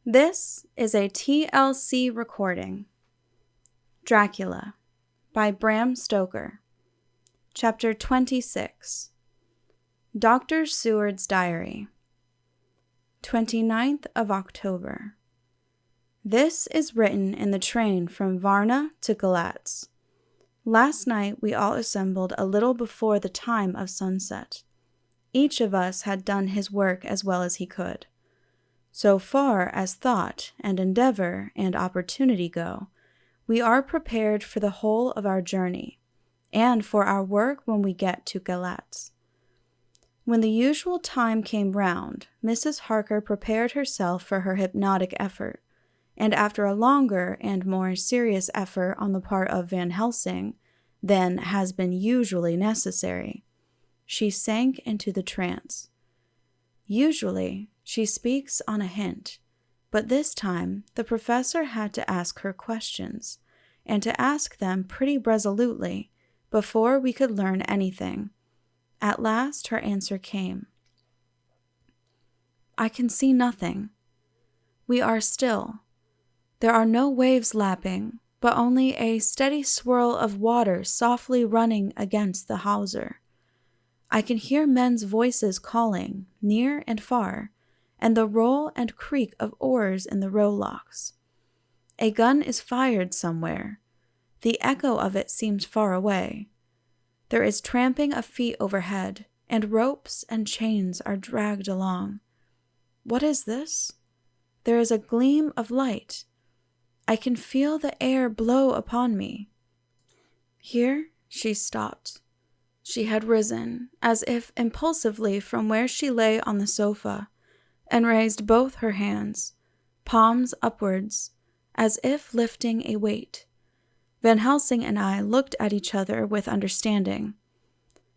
This is a TLC recording. Dracula by Bram Stoker. Chapter 26. Dr. Sewards Diary. 29th of October. This is written in the train from Varna to Galatz. Last night we all assembled a little before the time of sunset. Each of us had done his work as well as he could. So far as thought and endeavor and opportunity go, we are prepared for the whole of our journey, and for our work when we get to Galatz. When the usual time came round, Mrs. Harker prepared herself for her hypnotic effort, and after a longer and more serious effort on the part of Van Helsing than has been usually necessary, she sank into the trance. Usually, she speaks on a hint, but this time the professor had to ask her questions, and to ask them pretty resolutely before we could learn anything. At last her answer came. I can see nothing. We are still. There are no waves lapping, but only a steady swirl of water softly running against the hawser. I can hear men's voices calling, near and far, and the roll and creak of oars in the rowlocks. A gun is fired somewhere. The echo of it seems far away. There is tramping of feet overhead, and ropes and chains are dragged along. What is this? There is a gleam of light. I can feel the air blow upon me. Here she stopped. She had risen, as if impulsively from where she lay on the sofa, and raised both her hands, palms upwards, as if lifting a weight. Van Helsing and I looked at each other with understanding.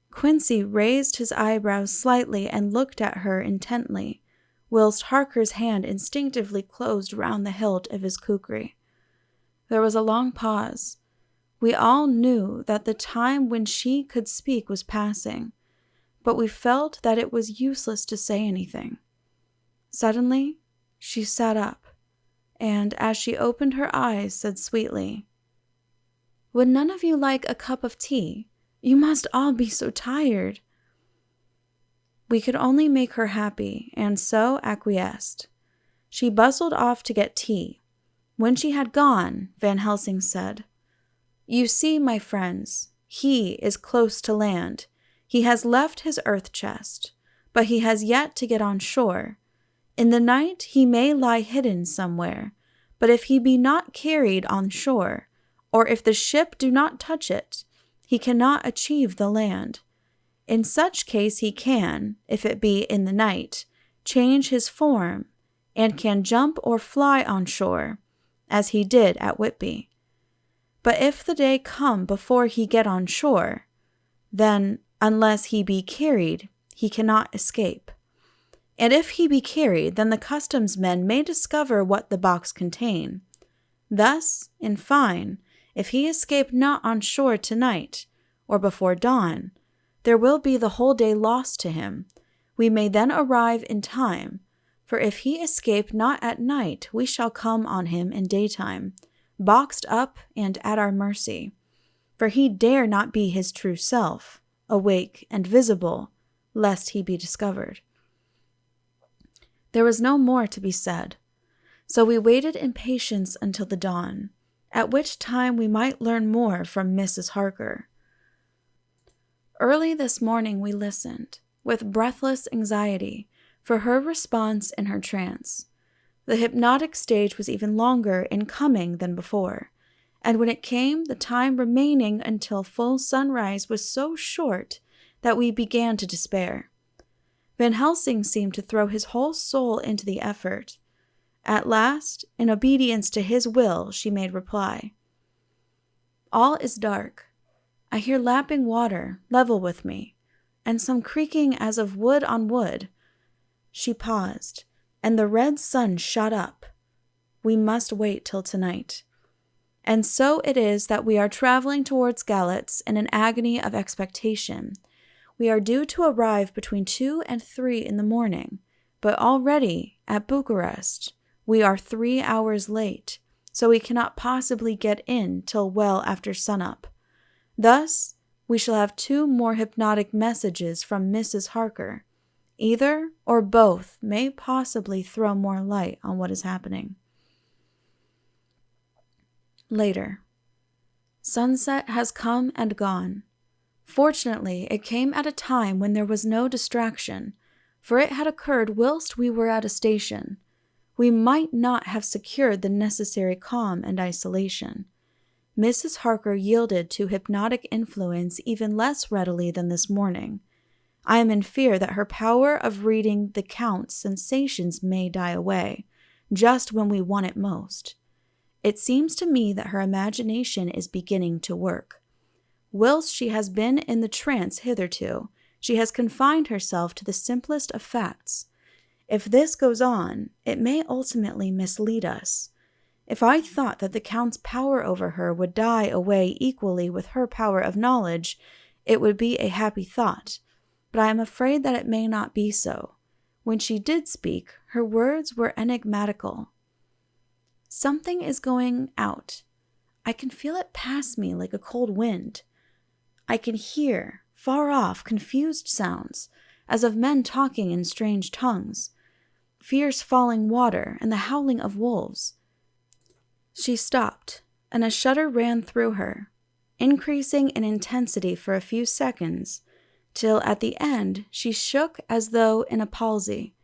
Quincy raised his eyebrows slightly and looked at her intently, whilst Harker's hand instinctively closed round the hilt of his kukri. There was a long pause. We all knew that the time when she could speak was passing, but we felt that it was useless to say anything. Suddenly, she sat up, and as she opened her eyes, said sweetly, "Would none of you like a cup of tea? You must all be so tired." We could only make her happy, and so acquiesced. She bustled off to get tea. When she had gone, Van Helsing said, "You see, my friends, he is close to land. He has left his earth chest, but he has yet to get on shore. In the night he may lie hidden somewhere, but if he be not carried on shore, or if the ship do not touch it, he cannot achieve the land. In such case he can, if it be in the night, change his form, and can jump or fly on shore, as he did at Whitby. But if the day come before he get on shore, then, unless he be carried, he cannot escape. And if he be carried, then the customs men may discover what the box contain. Thus, in fine, if he escape not on shore tonight, or before dawn, there will be the whole day lost to him. We may then arrive in time, for if he escape not at night, we shall come on him in daytime, boxed up and at our mercy, for he dare not be his true self, awake and visible, lest he be discovered." There was no more to be said, so we waited in patience until the dawn, at which time we might learn more from Mrs. Harker. Early this morning we listened, with breathless anxiety, for her response in her trance. The hypnotic stage was even longer in coming than before, and when it came, the time remaining until full sunrise was so short that we began to despair. Van Helsing seemed to throw his whole soul into the effort. At last, in obedience to his will, she made reply. "All is dark. I hear lapping water, level with me, and some creaking as of wood on wood." She paused, and the red sun shot up. We must wait till tonight. And so it is that we are traveling towards Galatz in an agony of expectation. We are due to arrive between 2 and 3 in the morning, but already, at Bucharest, We are 3 hours late, so we cannot possibly get in till well after sunup. Thus, we shall have 2 more hypnotic messages from Mrs. Harker. Either or both may possibly throw more light on what is happening. Later. Sunset has come and gone. Fortunately, it came at a time when there was no distraction, for it had occurred whilst we were at a station. We might not have secured the necessary calm and isolation. Mrs. Harker yielded to hypnotic influence even less readily than this morning. I am in fear that her power of reading the Count's sensations may die away, just when we want it most. It seems to me that her imagination is beginning to work. Whilst she has been in the trance hitherto, she has confined herself to the simplest of facts. If this goes on, it may ultimately mislead us. If I thought that the Count's power over her would die away equally with her power of knowledge, it would be a happy thought, but I am afraid that it may not be so. When she did speak, her words were enigmatical. Something is going out. I can feel it pass me like a cold wind. I can hear, far off, confused sounds, as of men talking in strange tongues, fierce falling water, and the howling of wolves. She stopped, and a shudder ran through her, increasing in intensity for a few seconds, till at the end she shook as though in a palsy.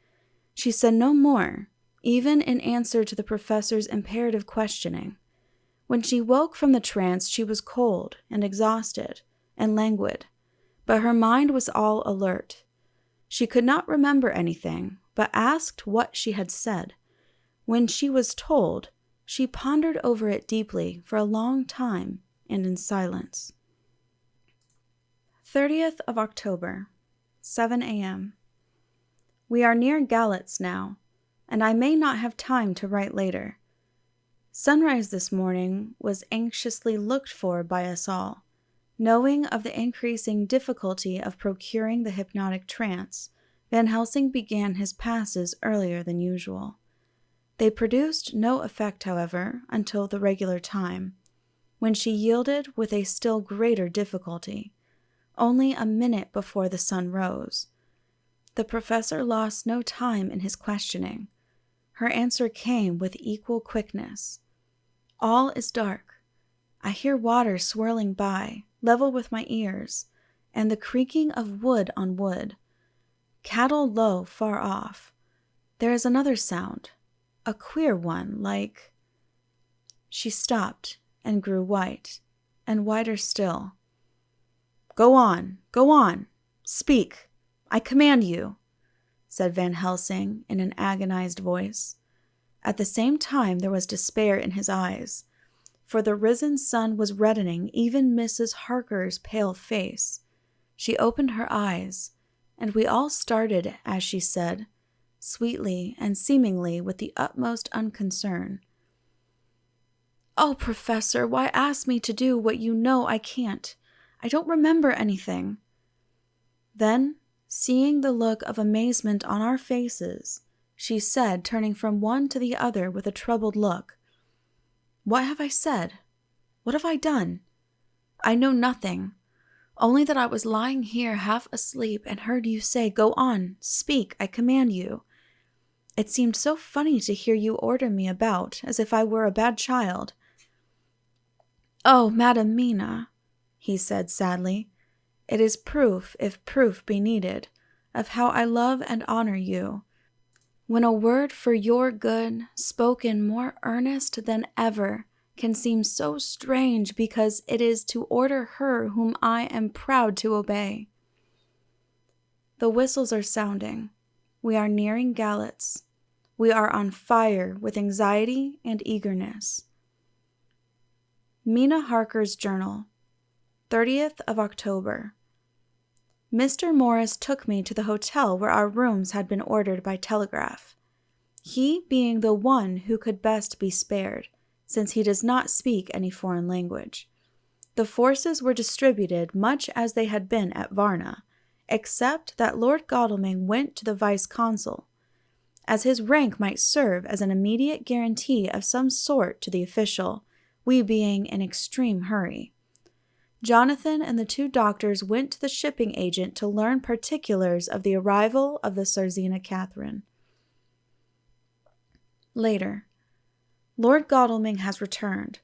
She said no more, even in answer to the professor's imperative questioning. When she woke from the trance, she was cold and exhausted and languid, but her mind was all alert. She could not remember anything, but asked what she had said. When she was told, she pondered over it deeply for a long time and in silence. 30th of October, 7 a.m. We are near Galatz now, and I may not have time to write later. Sunrise this morning was anxiously looked for by us all. Knowing of the increasing difficulty of procuring the hypnotic trance, Van Helsing began his passes earlier than usual. They produced no effect, however, until the regular time, when she yielded with a still greater difficulty, only a minute before the sun rose. The professor lost no time in his questioning. Her answer came with equal quickness. All is dark. I hear water swirling by, level with my ears, and the creaking of wood on wood. Cattle low far off. There is another sound, a queer one, like... She stopped and grew white, and whiter still. Go on, speak, I command you, said Van Helsing in an agonized voice. At the same time there was despair in his eyes, for the risen sun was reddening even Mrs. Harker's pale face. She opened her eyes, and we all started as she said, sweetly and seemingly with the utmost unconcern, "Oh, Professor, why ask me to do what you know I can't? I don't remember anything." Then, seeing the look of amazement on our faces, she said, turning from one to the other with a troubled look, "What have I said? What have I done? I know nothing, only that I was lying here half asleep and heard you say, 'Go on, speak, I command you.' It seemed so funny to hear you order me about, as if I were a bad child." "Oh, Madam Mina," he said sadly, "it is proof, if proof be needed, of how I love and honor you, when a word for your good, spoken more earnest than ever, can seem so strange because it is to order her whom I am proud to obey." The whistles are sounding. We are nearing Galatz. We are on fire with anxiety and eagerness. Mina Harkers Journal, 30th of October. Mr. Morris took me to the hotel where our rooms had been ordered by telegraph, he being the one who could best be spared, since he does not speak any foreign language. The forces were distributed much as they had been at Varna, except that Lord Godalming went to the vice-consul. as his rank might serve as an immediate guarantee of some sort to the official, we being in extreme hurry. Jonathan and the 2 doctors went to the shipping agent to learn particulars of the arrival of the Czarina Catherine. Later. Lord Godalming has returned.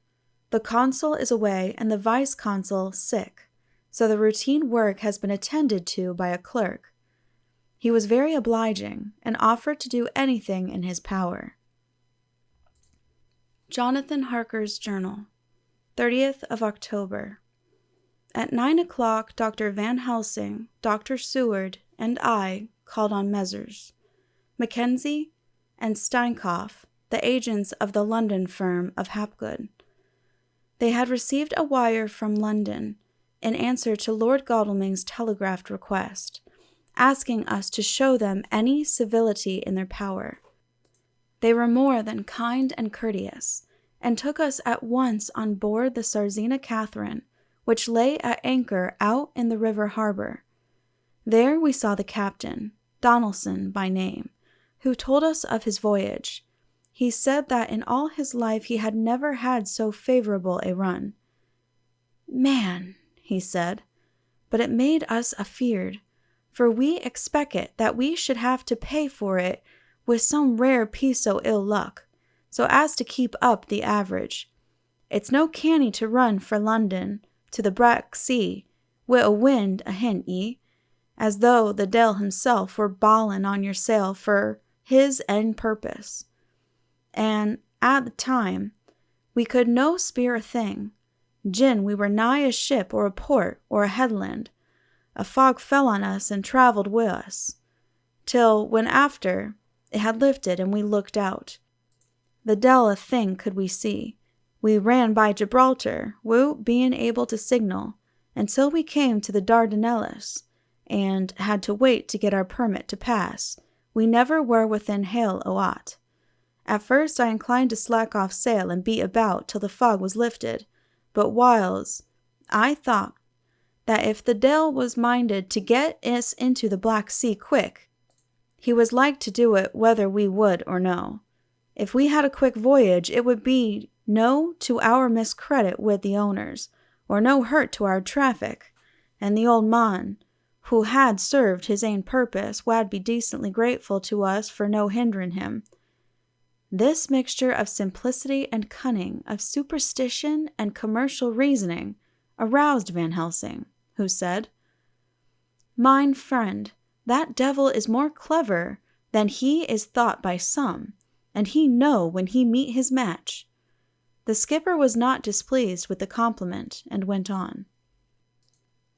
The consul is away and the vice-consul sick, so the routine work has been attended to by a clerk. He was very obliging and offered to do anything in his power. Jonathan Harker's Journal, 30th of October. At 9 o'clock, Dr. Van Helsing, Dr. Seward, and I called on Messrs. Mackenzie and Steinkopf, the agents of the London firm of Hapgood. They had received a wire from London in answer to Lord Godalming's telegraphed request, asking us to show them any civility in their power. They were more than kind and courteous, and took us at once on board the Czarina Catherine, which lay at anchor out in the river harbor. There we saw the captain, Donaldson by name, who told us of his voyage. He said that in all his life he had never had so favorable a run. "Man," he said, "but it made us afeard, for we expected that we should have to pay for it with some rare piece o' ill luck, so as to keep up the average. It's no canny to run for London to the Black Sea wi' a wind ahint ye, as though the Deil himself were bawling on your sail for his end purpose. And at the time, we could no speir a thing, gin we were nigh a ship or a port or a headland. A fog fell on us and travelled wi' us, till when after it had lifted and we looked out, the Deil a thing could we see. We ran by Gibraltar, wi'oot being able to signal, until we came to the Dardanelles, and had to wait to get our permit to pass. We never were within hail o' aught. At first I inclined to slack off sail and beat about till the fog was lifted, but whiles I thought that if the Deil was minded to get us into the Black Sea quick, he was like to do it whether we would or no. If we had a quick voyage, it would be no to our miscredit with the owners, or no hurt to our traffic, and the old man, who had served his ain purpose, wad be decently grateful to us for no hindering him." This mixture of simplicity and cunning, of superstition and commercial reasoning, aroused Van Helsing, who said, "Mine friend, that devil is more clever than he is thought by some, and he know when he meet his match." The skipper was not displeased with the compliment, and went on.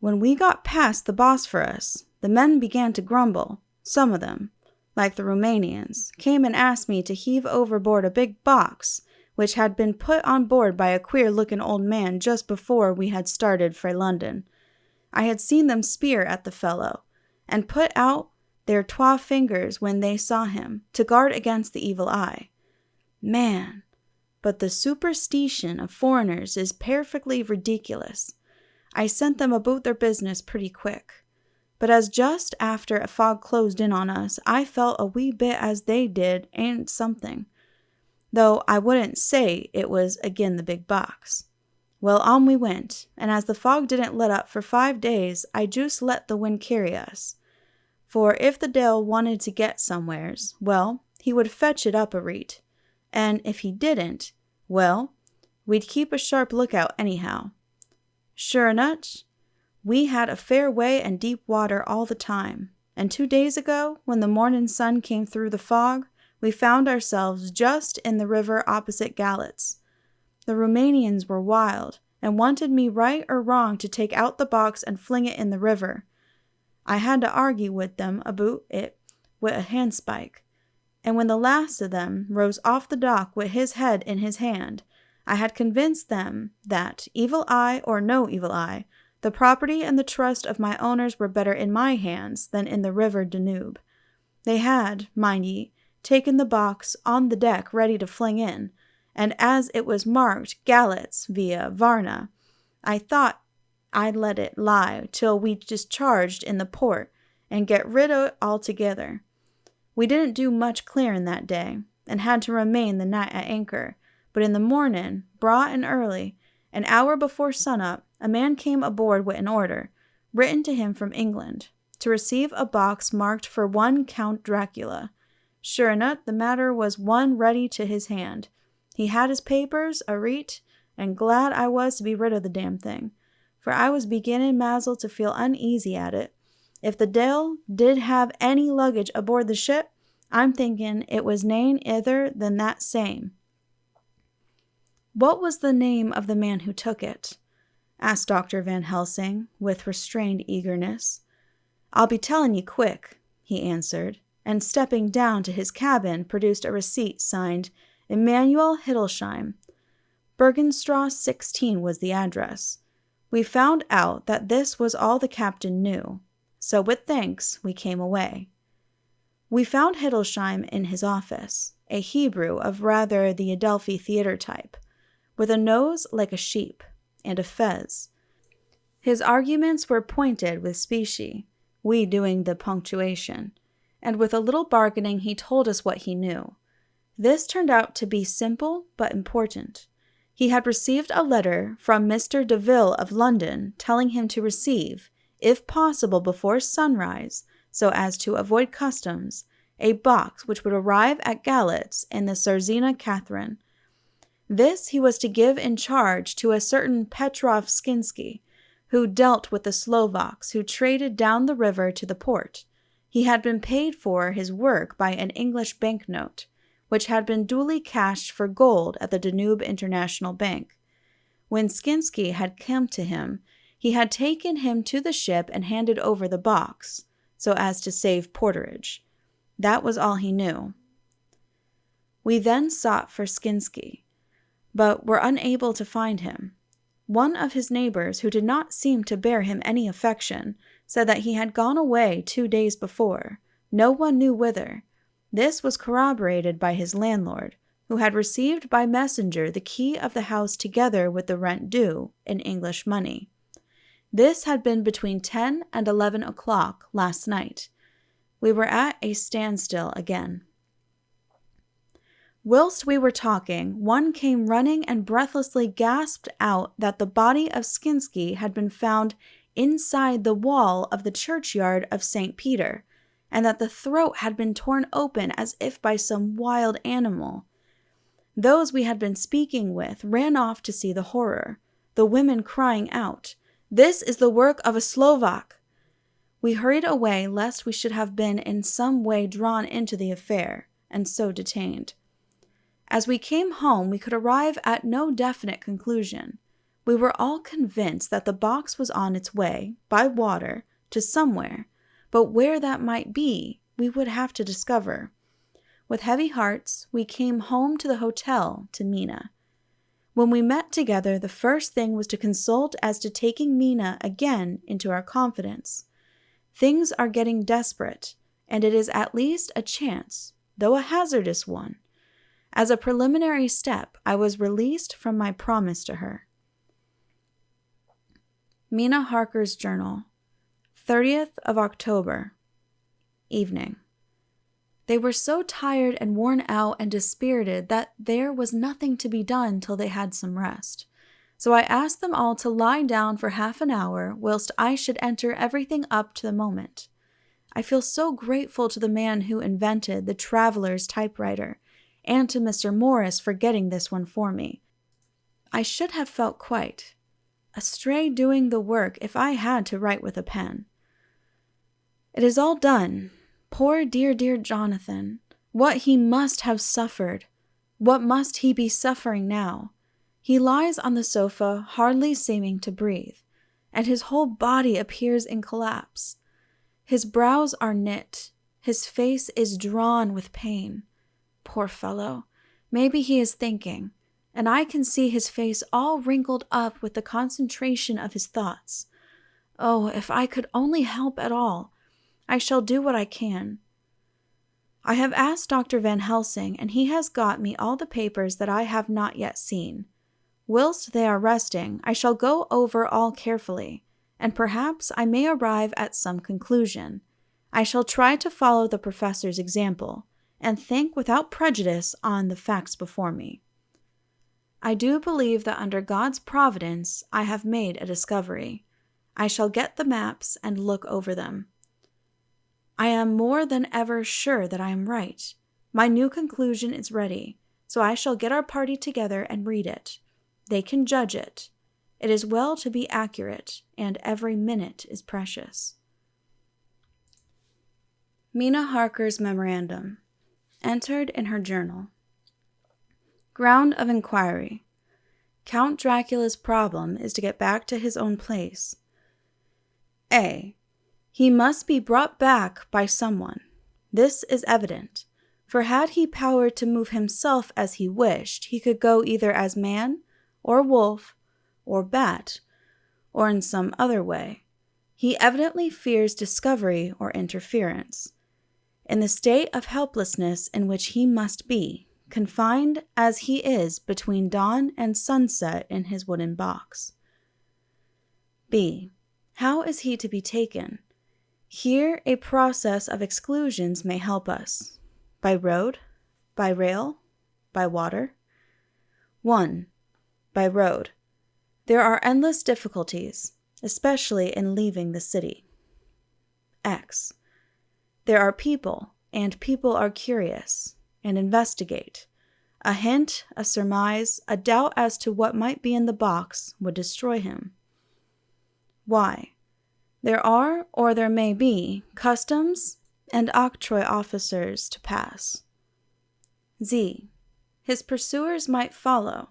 "When we got past the Bosphorus, the men began to grumble. Some of them, like the Romanians, came and asked me to heave overboard a big box, which had been put on board by a queer-looking old man just before we had started for London. I had seen them speer at the fellow, and put out their 2 fingers when they saw him, to guard against the evil eye. Man, but the superstition of foreigners is perfectly ridiculous. I sent them about their business pretty quick. But as just after a fog closed in on us, I felt a wee bit as they did and something, though I wouldn't say it was agin the big box. Well, on we went, and as the fog didn't let up for 5 days, I just let the wind carry us. For if the Deil wanted to get somewheres, well, he would fetch it up a reet, and if he didn't, well, we'd keep a sharp lookout anyhow. Sure enough, we had a fair way and deep water all the time, and 2 days ago, when the morning sun came through the fog, we found ourselves just in the river opposite Galatz. The Romanians were wild, and wanted me right or wrong to take out the box and fling it in the river. I had to argue with them about it with a handspike, and when the last of them rose off the dock with his head in his hand, I had convinced them that, evil eye or no evil eye, the property and the trust of my owners were better in my hands than in the river Danube. They had, mind ye, taken the box on the deck ready to fling in, and as it was marked Galatz via Varna, I thought I'd let it lie till we discharged in the port and get rid of it altogether. We didn't do much clearing that day, and had to remain the night at anchor, but in the morning, broad and early, an hour before sunup, a man came aboard with an order, written to him from England, to receive a box marked for one Count Dracula. Sure enough, the matter was one ready to his hand. He had his papers, a reet, and glad I was to be rid of the damn thing, for I was beginning mazel to feel uneasy at it. If the Dale did have any luggage aboard the ship, I'm thinking it was nane ither than that same. What was the name of the man who took it? Asked Dr. Van Helsing, with restrained eagerness. I'll be telling you quick, he answered, and stepping down to his cabin, produced a receipt signed Emanuel Hiddlesheim. Bergenstrasse 16 was the address. We found out that this was all the captain knew, so with thanks we came away. We found Hiddlesheim in his office, a Hebrew of rather the Adelphi theater type, with a nose like a sheep and a fez. His arguments were pointed with specie, we doing the punctuation, and with a little bargaining he told us what he knew. This turned out to be simple but important. He had received a letter from Mr. Deville of London telling him to receive, if possible before sunrise, so as to avoid customs, a box which would arrive at Galetz in the Czarina Catherine. This he was to give in charge to a certain Petrov Skinski, who dealt with the Slovaks who traded down the river to the port. He had been paid for his work by an English banknote, which had been duly cashed for gold at the Danube International Bank. When Skinski had come to him, he had taken him to the ship and handed over the box, so as to save porterage. That was all he knew. We then sought for Skinski, but were unable to find him. One of his neighbors, who did not seem to bear him any affection, said that he had gone away 2 days before, no one knew whither. This was corroborated by his landlord, who had received by messenger the key of the house together with the rent due in English money. This had been between 10 and 11 o'clock last night. We were at a standstill again. Whilst we were talking, one came running and breathlessly gasped out that the body of Skinski had been found inside the wall of the churchyard of St. Peter, and that the throat had been torn open as if by some wild animal. Those we had been speaking with ran off to see the horror, the women crying out, "This is the work of a Slovak!" We hurried away lest we should have been in some way drawn into the affair, and so detained. As we came home, we could arrive at no definite conclusion. We were all convinced that the box was on its way, by water, to somewhere, but where that might be, we would have to discover. With heavy hearts, we came home to the hotel to Mina. When we met together, the first thing was to consult as to taking Mina again into our confidence. Things are getting desperate, and it is at least a chance, though a hazardous one. As a preliminary step, I was released from my promise to her. Mina Harkers Journal, 30th of October, evening. They were so tired and worn out and dispirited that there was nothing to be done till they had some rest. So I asked them all to lie down for half an hour, whilst I should enter everything up to the moment. I feel so grateful to the man who invented the traveler's typewriter, and to Mr. Morris for getting this one for me. I should have felt quite astray doing the work if I had to write with a pen. It is all done. Poor dear Jonathan, what he must have suffered. What must he be suffering now? He lies on the sofa, hardly seeming to breathe, and his whole body appears in collapse. His brows are knit, his face is drawn with pain. Poor fellow, maybe he is thinking, and I can see his face all wrinkled up with the concentration of his thoughts. Oh, if I could only help at all! I shall do what I can. I have asked Dr. Van Helsing, and he has got me all the papers that I have not yet seen. Whilst they are resting, I shall go over all carefully, and perhaps I may arrive at some conclusion. I shall try to follow the professor's example and think without prejudice on the facts before me. I do believe that under God's providence I have made a discovery. I shall get the maps and look over them. I am more than ever sure that I am right. My new conclusion is ready, so I shall get our party together and read it. They can judge it. It is well to be accurate, and every minute is precious. Mina Harker's memorandum, entered in her journal. Ground of inquiry. Count Dracula's problem is to get back to his own place. A. He must be brought back by someone. This is evident, for had he power to move himself as he wished, he could go either as man, or wolf, or bat, or in some other way. He evidently fears discovery or interference. In the state of helplessness in which he must be, confined as he is between dawn and sunset in his wooden box. B. How is he to be taken? Here a process of exclusions may help us. By road? By rail? By water? 1. By road. There are endless difficulties, especially in leaving the city. X. There are people, and people are curious, and investigate. A hint, a surmise, a doubt as to what might be in the box would destroy him. Y. There are, or there may be, customs and octroi officers to pass. Z. His pursuers might follow.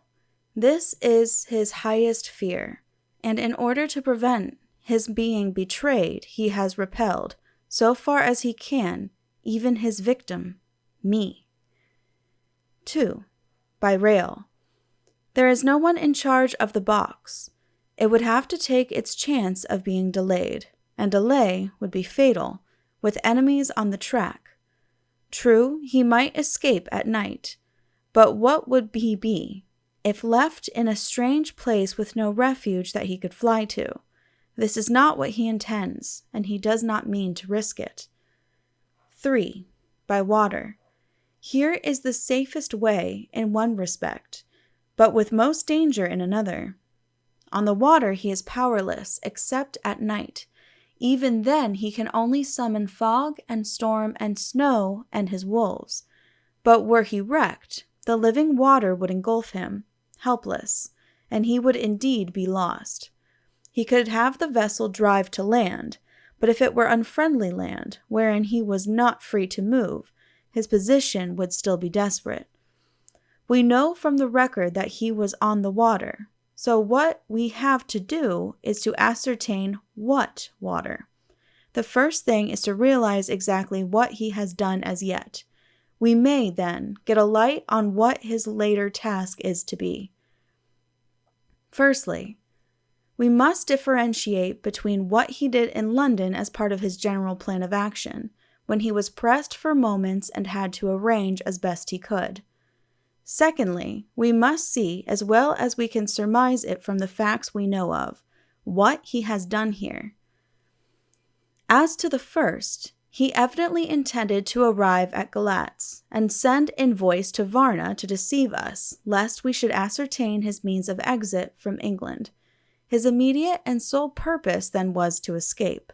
This is his highest fear, and in order to prevent his being betrayed, he has repelled, so far as he can, even his victim, me. 2. By rail. There is no one in charge of the box. It would have to take its chance of being delayed, and delay would be fatal, with enemies on the track. True, he might escape at night, but what would he be, if left in a strange place with no refuge that he could fly to? This is not what he intends, and he does not mean to risk it. 3. By water. Here is the safest way in one respect, but with most danger in another. On the water he is powerless, except at night. Even then he can only summon fog and storm and snow and his wolves. But were he wrecked, the living water would engulf him, helpless, and he would indeed be lost. He could have the vessel drive to land, but if it were unfriendly land, wherein he was not free to move, his position would still be desperate. We know from the record that he was on the water, so what we have to do is to ascertain what water. The first thing is to realize exactly what he has done as yet. We may, then, get a light on what his later task is to be. Firstly, we must differentiate between what he did in London as part of his general plan of action, when he was pressed for moments and had to arrange as best he could. Secondly, we must see, as well as we can surmise it from the facts we know of, what he has done here. As to the first, he evidently intended to arrive at Galatz and send envoys to Varna to deceive us, lest we should ascertain his means of exit from England. His immediate and sole purpose then was to escape.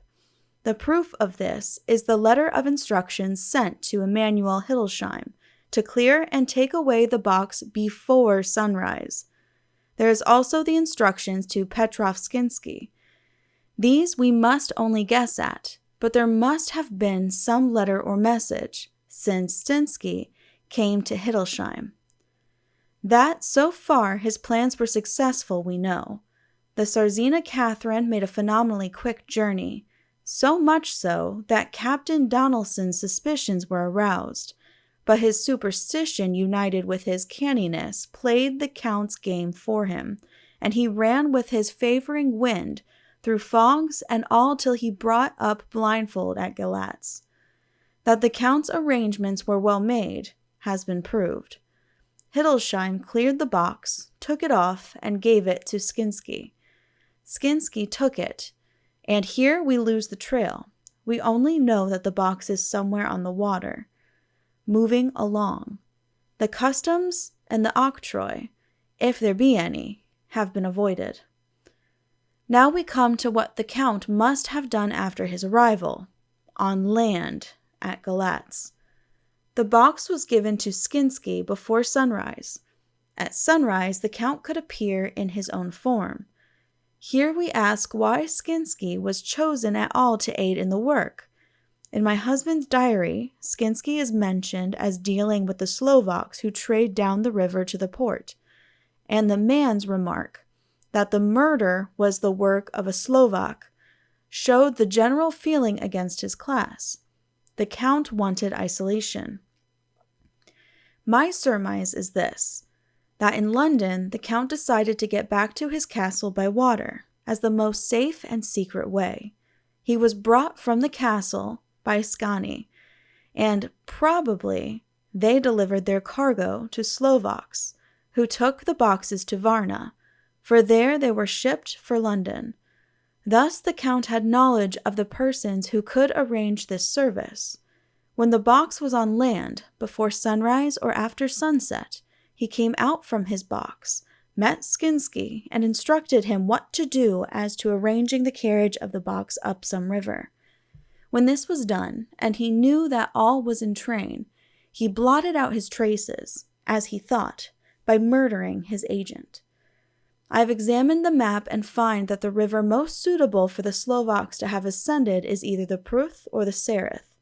The proof of this is the letter of instructions sent to Emanuel Hildesheim to clear and take away the box before sunrise. There is also the instructions to Petrov Skinski. These we must only guess at, but there must have been some letter or message, since Skinski came to Hildesheim. That, so far, his plans were successful we know. The Czarina Catherine made a phenomenally quick journey, so much so that Captain Donelson's suspicions were aroused, but his superstition united with his canniness played the Count's game for him, and he ran with his favoring wind through fogs and all till he brought up blindfold at Galatz. That the Count's arrangements were well made has been proved. Hildesheim cleared the box, took it off, and gave it to Skinski. Skinski took it, and here we lose the trail. We only know that the box is somewhere on the water, moving along. The customs and the octroi, if there be any, have been avoided. Now we come to what the Count must have done after his arrival, on land at Galatz. The box was given to Skinski before sunrise. At sunrise, the Count could appear in his own form. Here we ask why Skinski was chosen at all to aid in the work. In my husband's diary, Skinski is mentioned as dealing with the Slovaks who trade down the river to the port, and the man's remark that the murder was the work of a Slovak showed the general feeling against his class. The Count wanted isolation. My surmise is this, that in London the Count decided to get back to his castle by water as the most safe and secret way. He was brought from the castle by Skani, and probably they delivered their cargo to Slovaks, who took the boxes to Varna, for there they were shipped for London. Thus the Count had knowledge of the persons who could arrange this service. When the box was on land, before sunrise or after sunset, he came out from his box, met Skinski, and instructed him what to do as to arranging the carriage of the box up some river. When this was done, and he knew that all was in train, he blotted out his traces, as he thought, by murdering his agent. I have examined the map and find that the river most suitable for the Slovaks to have ascended is either the Pruth or the Sereth.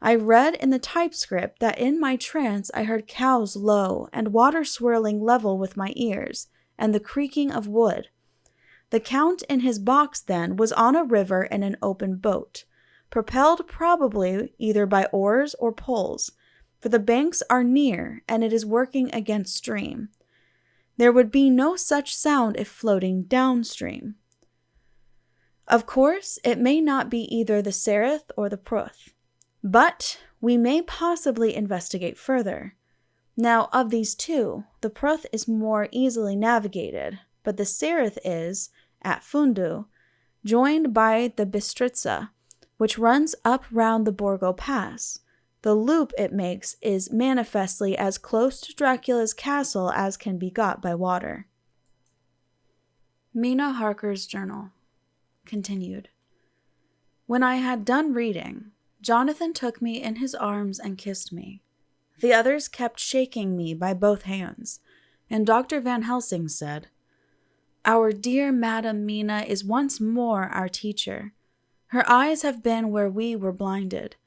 I read in the typescript that in my trance I heard cows low and water swirling level with my ears, and the creaking of wood. The Count in his box, then, was on a river in an open boat, propelled probably either by oars or poles, for the banks are near and it is working against stream. There would be no such sound if floating downstream. Of course, it may not be either the Sereth or the Pruth, but we may possibly investigate further. Now, of these two, the Pruth is more easily navigated, but the Sereth is, at Fundu, joined by the Bistritza, which runs up round the Borgo Pass. The loop it makes is manifestly as close to Dracula's castle as can be got by water. Mina Harkers Journal continued. When I had done reading, Jonathan took me in his arms and kissed me. The others kept shaking me by both hands, and Dr. Van Helsing said, "Our dear Madam Mina is once more our teacher. Her eyes have been where we were blinded.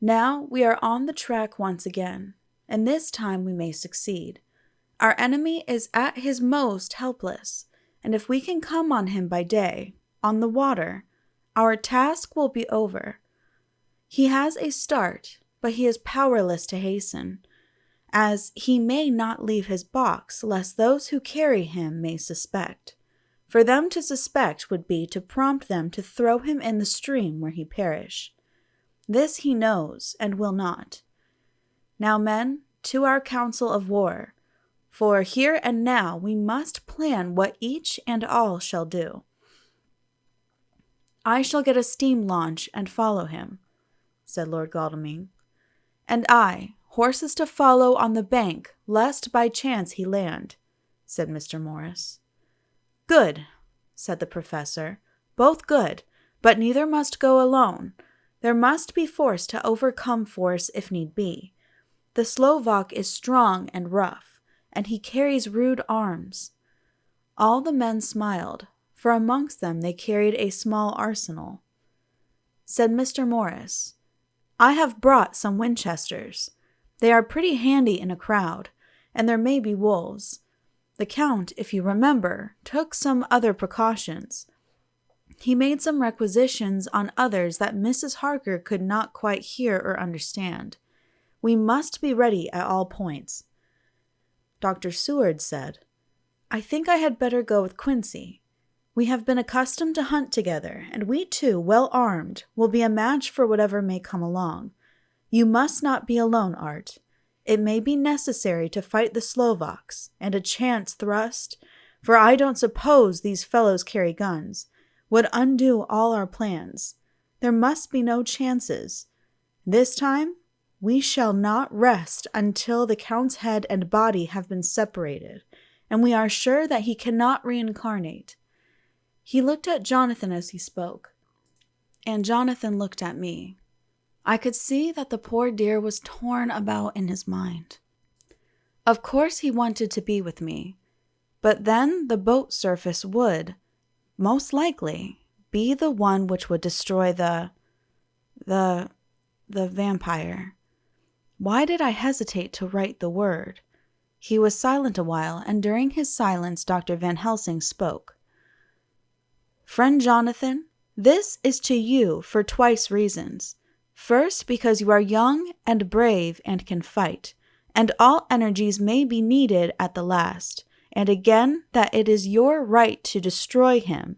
Now we are on the track once again, and this time we may succeed. Our enemy is at his most helpless, and if we can come on him by day, on the water, our task will be over. He has a start, but he is powerless to hasten, as he may not leave his box lest those who carry him may suspect. For them to suspect would be to prompt them to throw him in the stream where he perish. This he knows and will not. Now, men, to our council of war, for here and now we must plan what each and all shall do. I shall get a steam launch and follow him," said Lord Godalming. "And I, horses to follow on the bank, lest by chance he land," said Mr. Morris. "Good," said the professor, "both good, but neither must go alone. There must be force to overcome force if need be. The Slovak is strong and rough, and he carries rude arms." All the men smiled, for amongst them they carried a small arsenal. Said Mr. Morris, "I have brought some Winchesters. They are pretty handy in a crowd, and there may be wolves. The Count, if you remember, took some other precautions. He made some requisitions on others that Mrs. Harker could not quite hear or understand. We must be ready at all points." Dr. Seward said, "I think I had better go with Quincy. We have been accustomed to hunt together, and we too, well armed, will be a match for whatever may come along. You must not be alone, Art. It may be necessary to fight the Slovaks, and a chance thrust, for I don't suppose these fellows carry guns, would undo all our plans. There must be no chances. This time, we shall not rest until the Count's head and body have been separated, and we are sure that he cannot reincarnate." He looked at Jonathan as he spoke, and Jonathan looked at me. I could see that the poor dear was torn about in his mind. Of course he wanted to be with me, but then the boat surface would, most likely, be the one which would destroy the vampire. Why did I hesitate to write the word? He was silent a while, and during his silence Dr. Van Helsing spoke. "Friend Jonathan, this is to you for twice reasons. First, because you are young and brave and can fight, and all energies may be needed at the last, and again that it is your right to destroy him,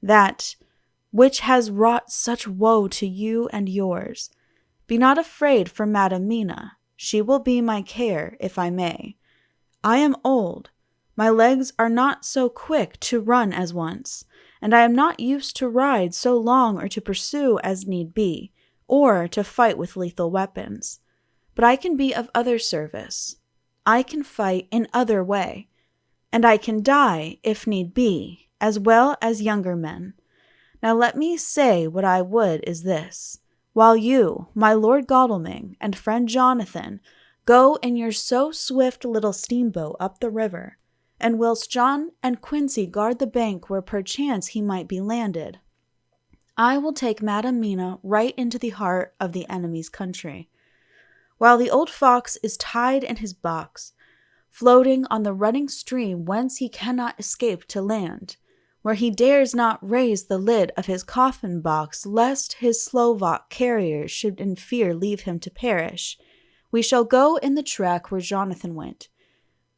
that which has wrought such woe to you and yours. Be not afraid for Madam Mina. She will be my care, if I may. I am old. My legs are not so quick to run as once, and I am not used to ride so long or to pursue as need be, or to fight with lethal weapons. But I can be of other service. I can fight in other way, and I can die, if need be, as well as younger men. Now let me say what I would is this. While you, my Lord Godalming, and friend Jonathan, go in your so swift little steamboat up the river, and whilst John and Quincy guard the bank where perchance he might be landed, I will take Madam Mina right into the heart of the enemy's country. While the old fox is tied in his box, floating on the running stream whence he cannot escape to land, where he dares not raise the lid of his coffin box lest his Slovak carriers should in fear leave him to perish, we shall go in the track where Jonathan went,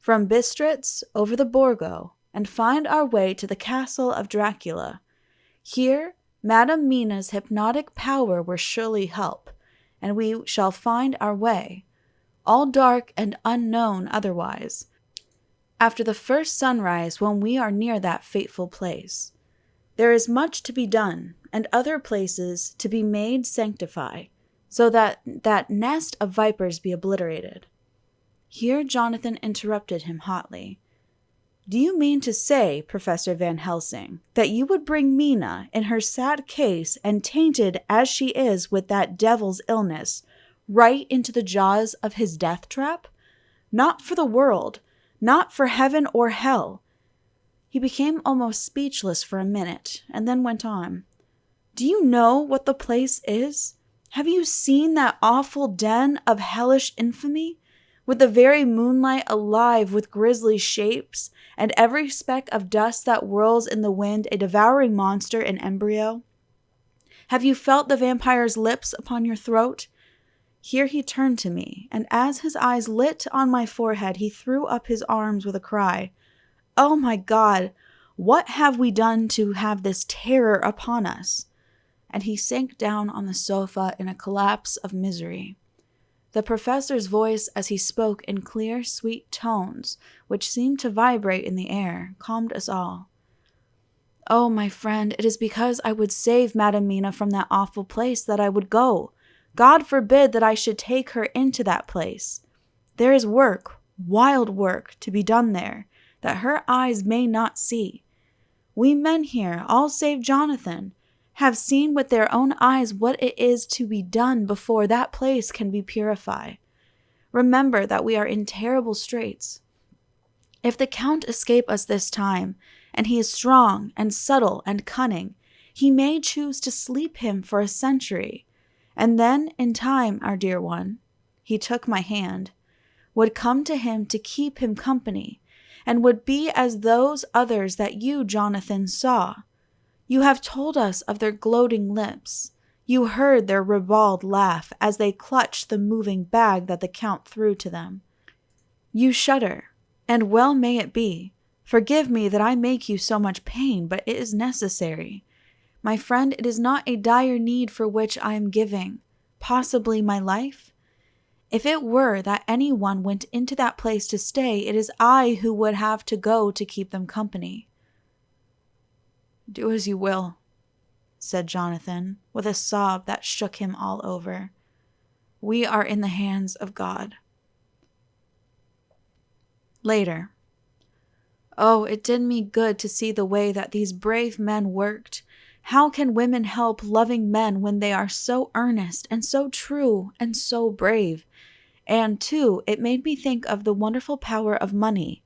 from Bistritz over the Borgo, and find our way to the castle of Dracula. Here, Madam Mina's hypnotic power will surely help, and we shall find our way, all dark and unknown otherwise, after the first sunrise when we are near that fateful place. There is much to be done, and other places to be made sanctify, so that that nest of vipers be obliterated." Here Jonathan interrupted him hotly. "Do you mean to say, Professor Van Helsing, that you would bring Mina, in her sad case and tainted as she is with that devil's illness, right into the jaws of his death trap? Not for the world, not for heaven or hell." He became almost speechless for a minute, and then went on. "Do you know what the place is? Have you seen that awful den of hellish infamy, with the very moonlight alive with grisly shapes, and every speck of dust that whirls in the wind a devouring monster in embryo? Have you felt the vampire's lips upon your throat?" Here he turned to me, and as his eyes lit on my forehead, he threw up his arms with a cry. "Oh my God, what have we done to have this terror upon us?" And he sank down on the sofa in a collapse of misery. The professor's voice, as he spoke in clear, sweet tones, which seemed to vibrate in the air, calmed us all. "Oh, my friend, it is because I would save Madam Mina from that awful place that I would go. God forbid that I should take her into that place. There is work, wild work, to be done there, that her eyes may not see. We men here, all save Jonathan, have seen with their own eyes what it is to be done before that place can be purified. Remember that we are in terrible straits. If the Count escape us this time, and he is strong and subtle and cunning, he may choose to sleep him for a century, and then in time, our dear one," he took my hand, "would come to him to keep him company, and would be as those others that you, Jonathan, saw. You have told us of their gloating lips. You heard their ribald laugh as they clutched the moving bag that the Count threw to them. You shudder, and well may it be. Forgive me that I make you so much pain, but it is necessary. My friend, it is not a dire need for which I am giving, possibly my life. If it were that any one went into that place to stay, it is I who would have to go to keep them company." "Do as you will," said Jonathan, with a sob that shook him all over. "We are in the hands of God." Later. Oh, it did me good to see the way that these brave men worked. How can women help loving men when they are so earnest and so true and so brave? And, too, it made me think of the wonderful power of money.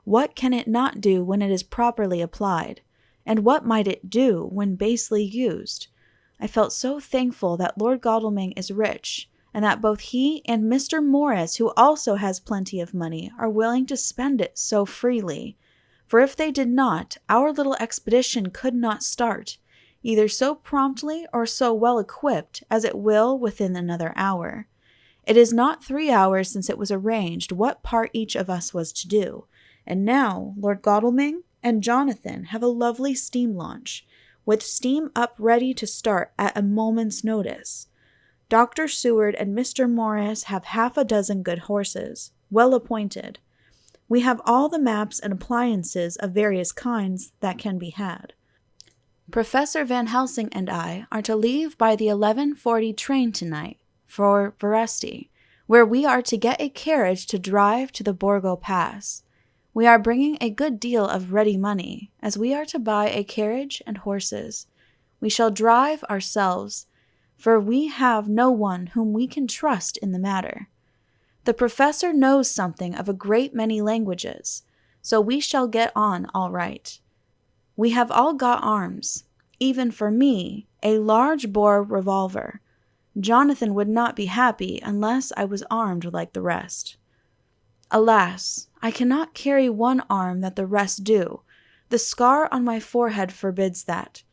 What can it not do when it is properly applied? And what might it do when basely used? I felt so thankful that Lord Godalming is rich, and that both he and Mr. Morris, who also has plenty of money, are willing to spend it so freely. For if they did not, our little expedition could not start, either so promptly or so well equipped as it will within another hour. It is not 3 hours since it was arranged what part each of us was to do, and now Lord Godalming and Jonathan have a lovely steam launch, with steam up ready to start at a moment's notice. Dr. Seward and Mr. Morris have 6 good horses, well appointed. We have all the maps and appliances of various kinds that can be had. Professor Van Helsing and I are to leave by the 11:40 train tonight for Veresti, where we are to get a carriage to drive to the Borgo Pass. We are bringing a good deal of ready money, as we are to buy a carriage and horses. We shall drive ourselves, for we have no one whom we can trust in the matter. The professor knows something of a great many languages, so we shall get on all right. We have all got arms, even for me, a large-bore revolver. Jonathan would not be happy unless I was armed like the rest. Alas, I cannot carry one arm that the rest do. The scar on my forehead forbids that.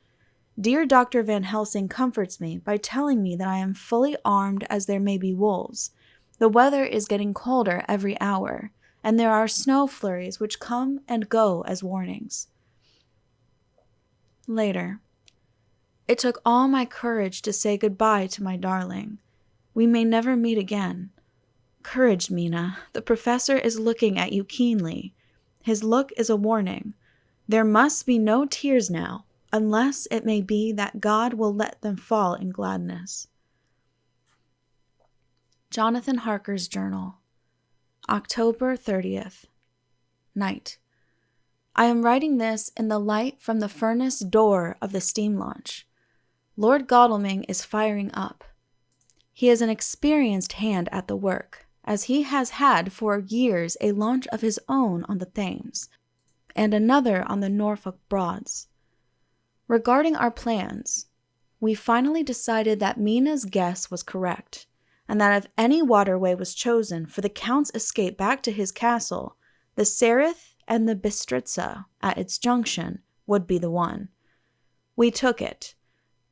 Dear Dr. Van Helsing comforts me by telling me that I am fully armed as there may be wolves. The weather is getting colder every hour, and there are snow flurries which come and go as warnings. Later. It took all my courage to say goodbye to my darling. We may never meet again. Courage, Mina. The professor is looking at you keenly. His look is a warning. There must be no tears now, unless it may be that God will let them fall in gladness. Jonathan Harker's Journal, October 30th. Night. I am writing this in the light from the furnace door of the steam launch. Lord Godalming is firing up. He is an experienced hand at the work, as he has had for years a launch of his own on the Thames, and another on the Norfolk Broads. Regarding our plans, we finally decided that Mina's guess was correct, and that if any waterway was chosen for the Count's escape back to his castle, the Sereth and the Bistritza at its junction would be the one. We took it,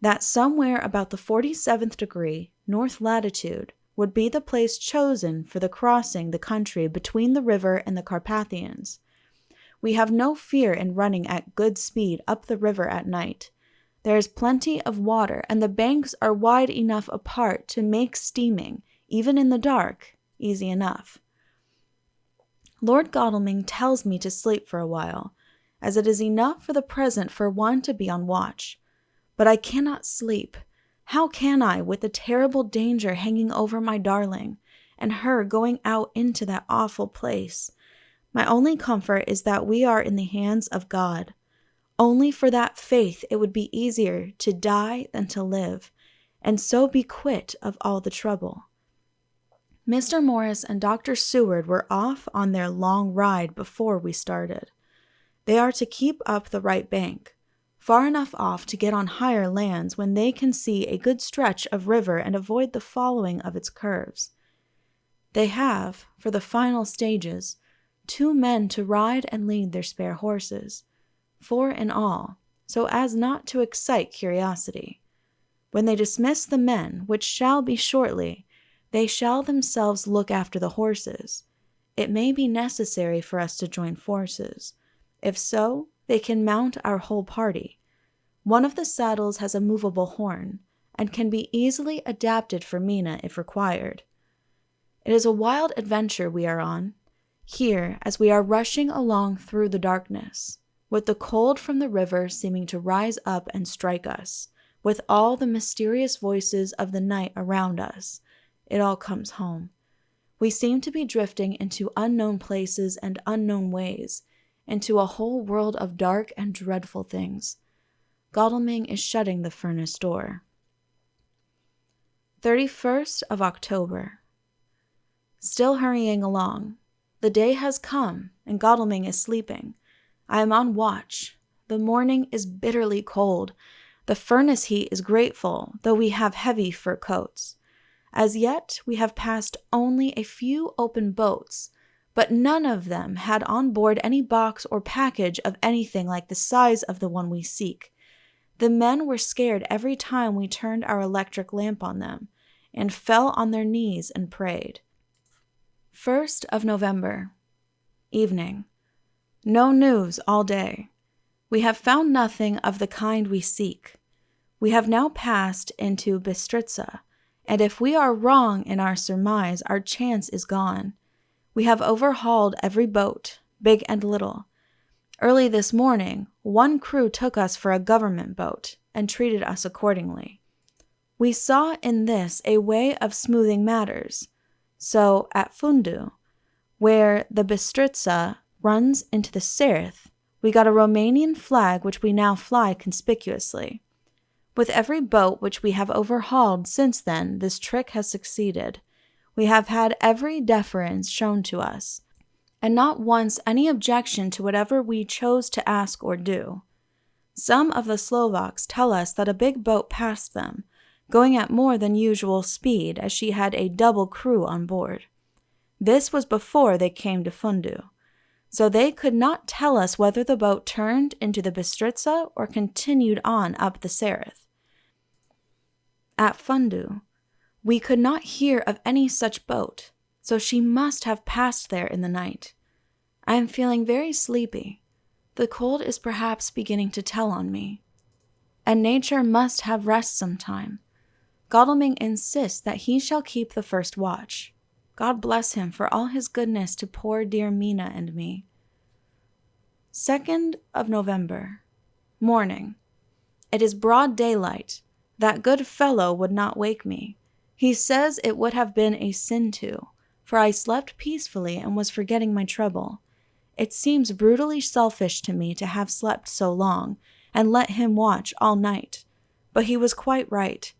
that somewhere about the 47th degree, north latitude, would be the place chosen for the crossing the country between the river and the Carpathians. We have no fear in running at good speed up the river at night. There is plenty of water, and the banks are wide enough apart to make steaming, even in the dark, easy enough. Lord Godalming tells me to sleep for a while, as it is enough for the present for one to be on watch. But I cannot sleep. How can I, with the terrible danger hanging over my darling, and her going out into that awful place? My only comfort is that we are in the hands of God. Only for that faith it would be easier to die than to live, and so be quit of all the trouble. Mr. Morris and Dr. Seward were off on their long ride before we started. They are to keep up the right bank, far enough off to get on higher lands when they can see a good stretch of river and avoid the following of its curves. They have, for the final stages, 2 men to ride and lead their spare horses, 4 in all, so as not to excite curiosity. When they dismiss the men, which shall be shortly, they shall themselves look after the horses. It may be necessary for us to join forces. If so, they can mount our whole party. One of the saddles has a movable horn, and can be easily adapted for Mina if required. It is a wild adventure we are on, here as we are rushing along through the darkness, with the cold from the river seeming to rise up and strike us, with all the mysterious voices of the night around us. It all comes home. We seem to be drifting into unknown places and unknown ways, into a whole world of dark and dreadful things. Godalming is shutting the furnace door. 31st of October. Still hurrying along. The day has come, and Godalming is sleeping. I am on watch. The morning is bitterly cold. The furnace heat is grateful, though we have heavy fur coats. As yet, we have passed only a few open boats, but none of them had on board any box or package of anything like the size of the one we seek. The men were scared every time we turned our electric lamp on them, and fell on their knees and prayed. 1st of November. Evening. No news all day. We have found nothing of the kind we seek. We have now passed into Bystritza, and if we are wrong in our surmise, our chance is gone. We have overhauled every boat, big and little. Early this morning, one crew took us for a government boat and treated us accordingly. We saw in this a way of smoothing matters. So at Fundu, where the Bystritza runs into the Serth, we got a Romanian flag which we now fly conspicuously. With every boat which we have overhauled since then, this trick has succeeded. We have had every deference shown to us, and not once any objection to whatever we chose to ask or do. Some of the Slovaks tell us that a big boat passed them, going at more than usual speed as she had a double crew on board. This was before they came to Fundu, so they could not tell us whether the boat turned into the Bystritza or continued on up the Sereth. At Fundu, we could not hear of any such boat, so she must have passed there in the night. I am feeling very sleepy. The cold is perhaps beginning to tell on me, and nature must have rest some time. Godalming insists that he shall keep the first watch. God bless him for all his goodness to poor dear Mina and me. 2nd of November. Morning. It is broad daylight. That good fellow would not wake me. He says it would have been a sin to, for I slept peacefully and was forgetting my trouble. It seems brutally selfish to me to have slept so long and let him watch all night. But he was quite right.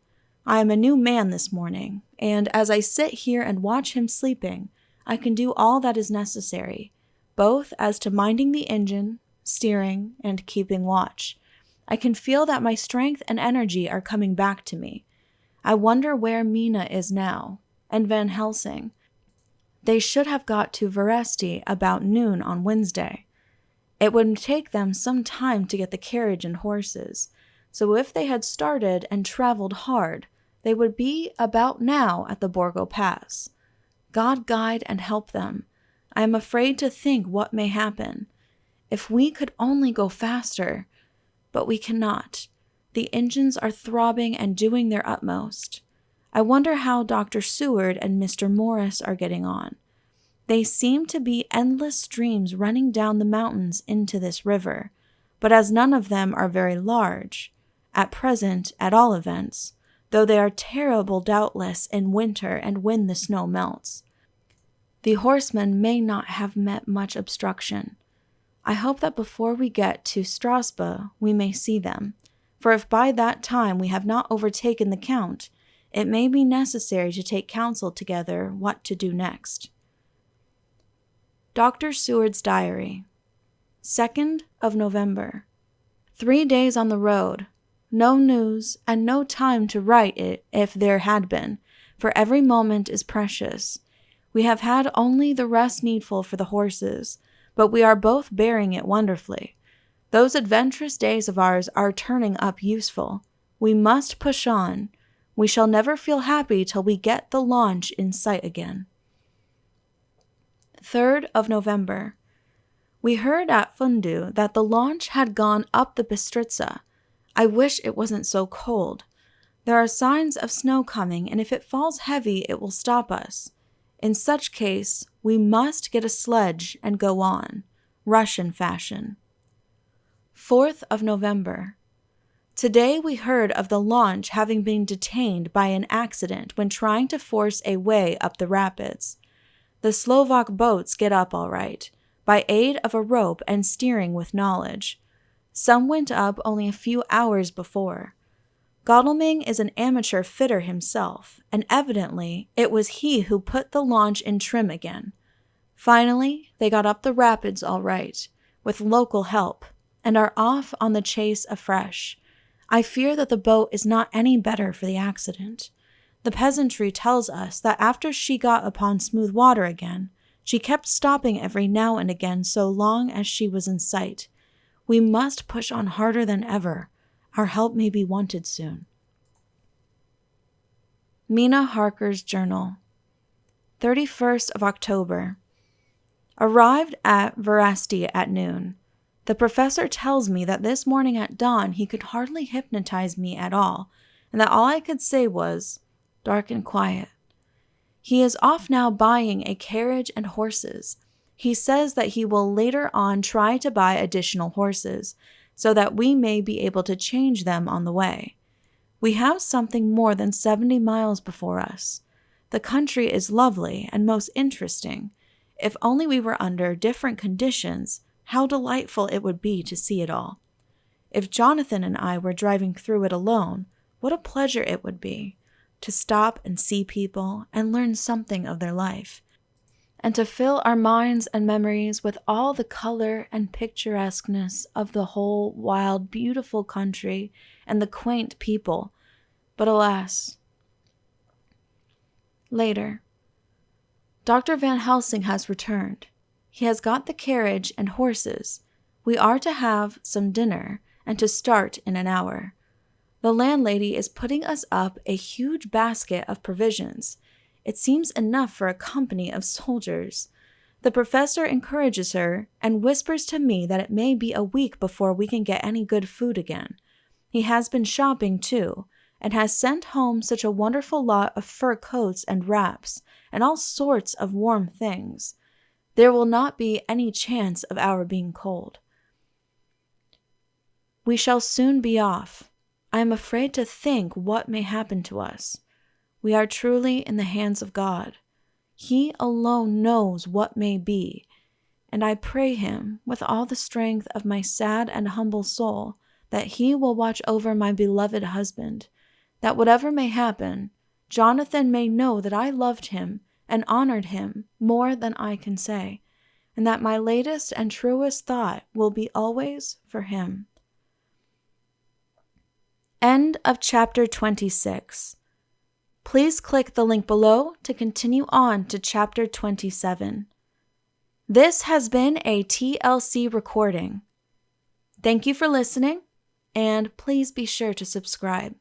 I am a new man this morning, and as I sit here and watch him sleeping, I can do all that is necessary, both as to minding the engine, steering, and keeping watch. I can feel that my strength and energy are coming back to me. I wonder where Mina is now, and Van Helsing. They should have got to Veresti about noon on Wednesday. It would take them some time to get the carriage and horses, so if they had started and traveled hard, they would be about now at the Borgo Pass. God guide and help them. I am afraid to think what may happen. If we could only go faster, but we cannot. The engines are throbbing and doing their utmost. I wonder how Dr. Seward and Mr. Morris are getting on. They seem to be endless streams running down the mountains into this river, but as none of them are very large, at present at all events, though they are terrible doubtless in winter and when the snow melts, the horsemen may not have met much obstruction. I hope that before we get to Strasbourg we may see them, for if by that time we have not overtaken the Count, it may be necessary to take counsel together what to do next. Dr. Sewards Diary. 2nd of November. 3 days on the road. No news, and no time to write it if there had been, for every moment is precious. We have had only the rest needful for the horses, but we are both bearing it wonderfully. Those adventurous days of ours are turning up useful. We must push on. We shall never feel happy till we get the launch in sight again. 3rd of November. We heard at Fundu that the launch had gone up the Bystritza. I wish it wasn't so cold. There are signs of snow coming, and if it falls heavy, it will stop us. In such case, we must get a sledge and go on, Russian fashion. 4th of November. Today we heard of the launch having been detained by an accident when trying to force a way up the rapids. The Slovak boats get up all right, by aid of a rope and steering with knowledge. Some went up only a few hours before. Godalming is an amateur fitter himself, and evidently it was he who put the launch in trim again. Finally, they got up the rapids all right, with local help, and are off on the chase afresh. I fear that the boat is not any better for the accident. The peasantry tells us that after she got upon smooth water again, she kept stopping every now and again so long as she was in sight. We must push on harder than ever. Our help may be wanted soon. Mina Harkers Journal, 31st of October. Arrived at Verasti at noon. The professor tells me that this morning at dawn he could hardly hypnotize me at all, and that all I could say was, "Dark and quiet." He is off now buying a carriage and horses. He says that he will later on try to buy additional horses, so that we may be able to change them on the way. We have something more than 70 miles before us. The country is lovely and most interesting. If only we were under different conditions, how delightful it would be to see it all. If Jonathan and I were driving through it alone, what a pleasure it would be to stop and see people and learn something of their life, and to fill our minds and memories with all the color and picturesqueness of the whole wild, beautiful country and the quaint people. But alas. Later. Dr. Van Helsing has returned. He has got the carriage and horses. We are to have some dinner and to start in an hour. The landlady is putting us up a huge basket of provisions. It seems enough for a company of soldiers. The professor encourages her and whispers to me that it may be a week before we can get any good food again. He has been shopping too, and has sent home such a wonderful lot of fur coats and wraps, and all sorts of warm things. There will not be any chance of our being cold. We shall soon be off. I am afraid to think what may happen to us. We are truly in the hands of God. He alone knows what may be, and I pray him with all the strength of my sad and humble soul that he will watch over my beloved husband, that whatever may happen, Jonathan may know that I loved him and honored him more than I can say, and that my latest and truest thought will be always for him. End of chapter 26. Please click the link below to continue on to chapter 27. This has been a TLC recording. Thank you for listening, and please be sure to subscribe.